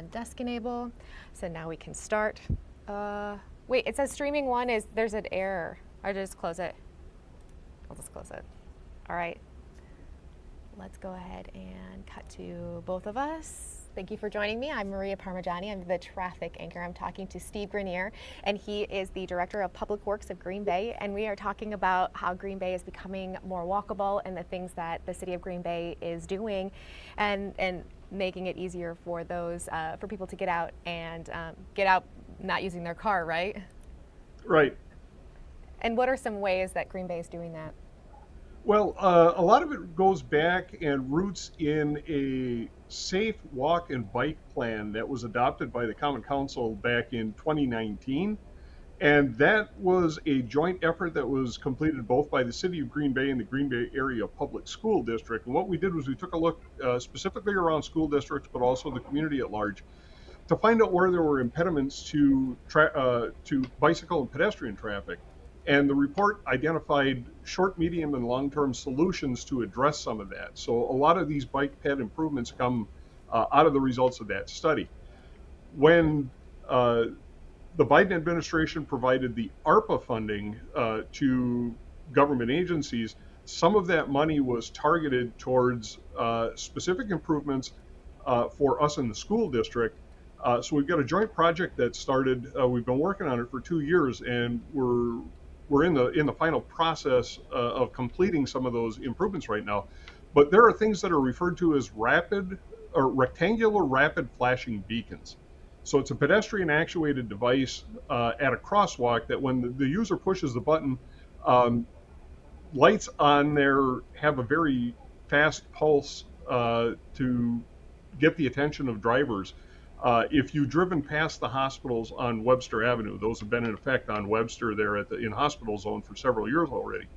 desk enable. So now we can start. Wait, it says streaming one there's an error. I just close it. I'll just close it. All right. Let's go ahead and cut to both of us. Thank you for joining me. I'm Maria Parmigiani. I'm the traffic anchor. I'm talking to Steve Grenier, and he is the Director of Public Works of Green Bay. And we are talking about how Green Bay is becoming more walkable and the things that the city of Green Bay is doing and making it easier for those, for people to get out and get out not using their car, right? Right. And what are some ways that Green Bay is doing that? Well, a lot of it goes back and roots in a safe walk and bike plan that was adopted by the Common Council back in 2019. And that was a joint effort that was completed both by the city of Green Bay and the Green Bay Area Public School District. And what we did was we took a look specifically around school districts, but also the community at large, to find out where there were impediments to bicycle and pedestrian traffic. And the report identified short, medium, and long-term solutions to address some of that. So a lot of these bike ped improvements come out of the results of that study. When the Biden administration provided the ARPA funding to government agencies, some of that money was targeted towards specific improvements for us in the school district. So we've got a joint project that started. We've been working on it for 2 years, and we're in the final process of completing some of those improvements right now. But there are things that are referred to as rapid or rectangular rapid flashing beacons. So it's a pedestrian actuated device at a crosswalk that when the user pushes the button, lights on there have a very fast pulse to get the attention of drivers. If you've driven past the hospitals on Webster Avenue, those have been in effect on Webster there in hospital zone for several years already.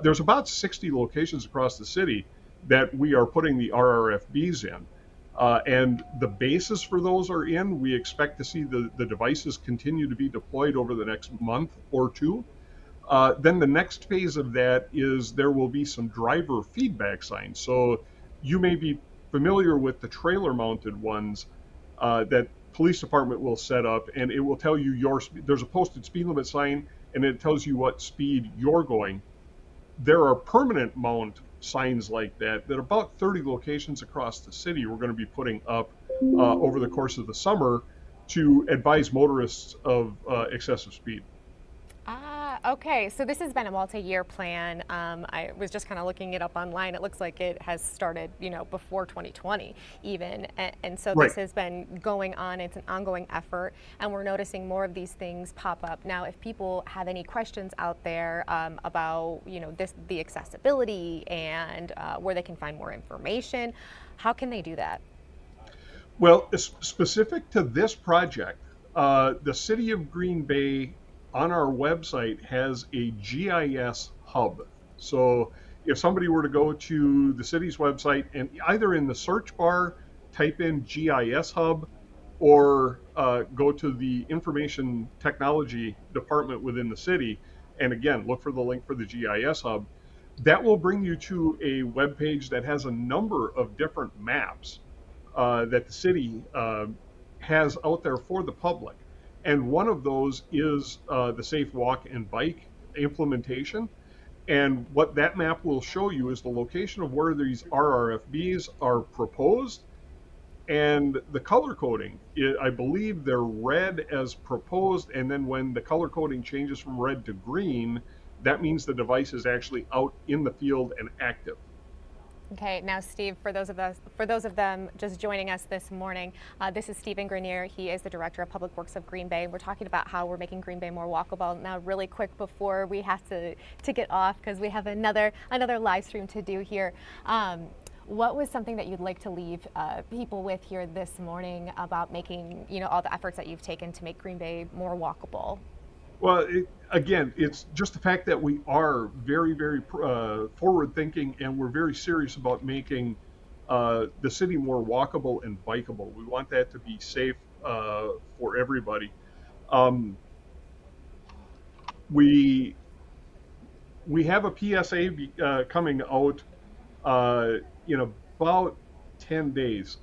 There's about 60 locations across the city that we are putting the RRFBs in. And the basis for those are in. We expect to see the devices continue to be deployed over the next month or two. Then the next phase of that is there will be some driver feedback signs. So you may be familiar with the trailer mounted ones that police department will set up, and it will tell you there's a posted speed limit sign, and it tells you what speed you're going. There are permanent mount signs like that about 30 locations across the city we're going to be putting up over the course of the summer to advise motorists of excessive speed. Okay, so this has been a multi-year plan. I was just kind of looking it up online. It looks like it has started, before 2020 even. And so Right. This has been going on. It's an ongoing effort, and we're noticing more of these things pop up. Now, if people have any questions out there about, the accessibility and where they can find more information, how can they do that? Well, specific to this project, the city of Green Bay on our website has a GIS hub. So if somebody were to go to the city's website and either in the search bar type in GIS hub or go to the information technology department within the city and again look for the link for the GIS hub, that will bring you to a web page that has a number of different maps that the city has out there for the public. And one of those is the Safe Walk and Bike implementation. And what that map will show you is the location of where these RRFBs are proposed and the color coding. I believe they're red as proposed, and then when the color coding changes from red to green, that means the device is actually out in the field and active. Okay, now Steve, for those of them just joining us this morning, this is Stephen Grenier. He is the Director of Public Works of Green Bay. We're talking about how we're making Green Bay more walkable. Now, really quick before we have to get off because we have another live stream to do here. What was something that you'd like to leave people with here this morning about making, all the efforts that you've taken to make Green Bay more walkable? Well, again, it's just the fact that we are very, very forward-thinking, and we're very serious about making the city more walkable and bikeable. We want that to be safe for everybody. We have a PSA coming out in about 10 days.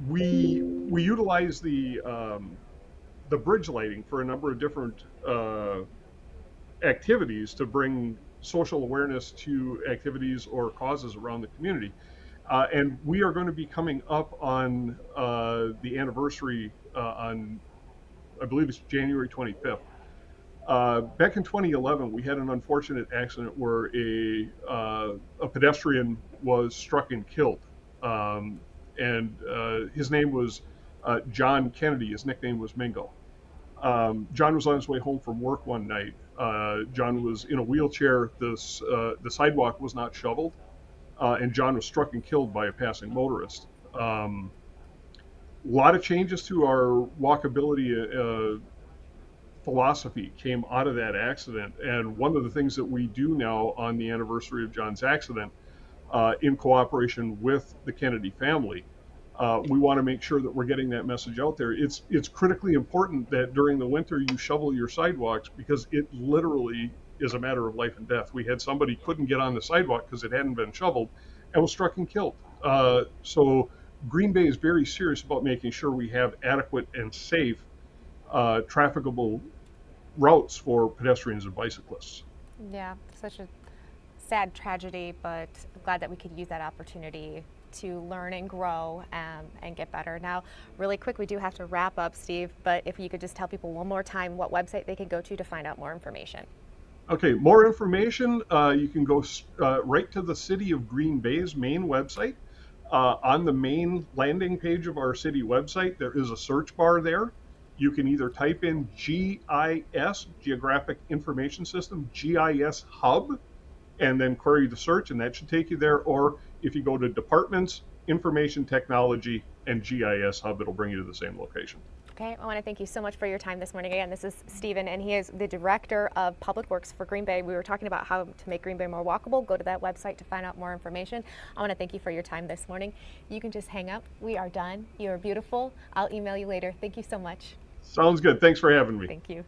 we utilize the bridge lighting for a number of different activities to bring social awareness to activities or causes around the community. And we are going to be coming up on the anniversary on, I believe it's January 25th. Back in 2011, we had an unfortunate accident where a pedestrian was struck and killed. And his name was John Kennedy. His nickname was Mingo. John was on his way home from work one night. John was in a wheelchair. The sidewalk was not shoveled, and John was struck and killed by a passing motorist. A lot of changes to our walkability philosophy came out of that accident. And one of the things that we do now on the anniversary of John's accident, in cooperation with the Kennedy family, we want to make sure that we're getting that message out there. It's critically important that during the winter you shovel your sidewalks, because it literally is a matter of life and death. We had somebody couldn't get on the sidewalk because it hadn't been shoveled and was struck and killed. So Green Bay is very serious about making sure we have adequate and safe trafficable routes for pedestrians and bicyclists. Yeah, such a sad tragedy, but I'm glad that we could use that opportunity to learn and grow and get better. Now, really quick, we do have to wrap up, Steve, but if you could just tell people one more time what website they can go to find out more information. Okay, more information, you can go right to the City of Green Bay's main website. On the main landing page of our city website, there is a search bar there. You can either type in GIS, Geographic Information System, GIS Hub, and then query the search, and that should take you there. Or if you go to Departments, Information Technology, and GIS Hub, it'll bring you to the same location. Okay, I want to thank you so much for your time this morning. Again, this is Stephen, and he is the Director of Public Works for Green Bay. We were talking about how to make Green Bay more walkable. Go to that website to find out more information. I want to thank you for your time this morning. You can just hang up. We are done. You are beautiful. I'll email you later. Thank you so much. Sounds good. Thanks for having me. Thank you.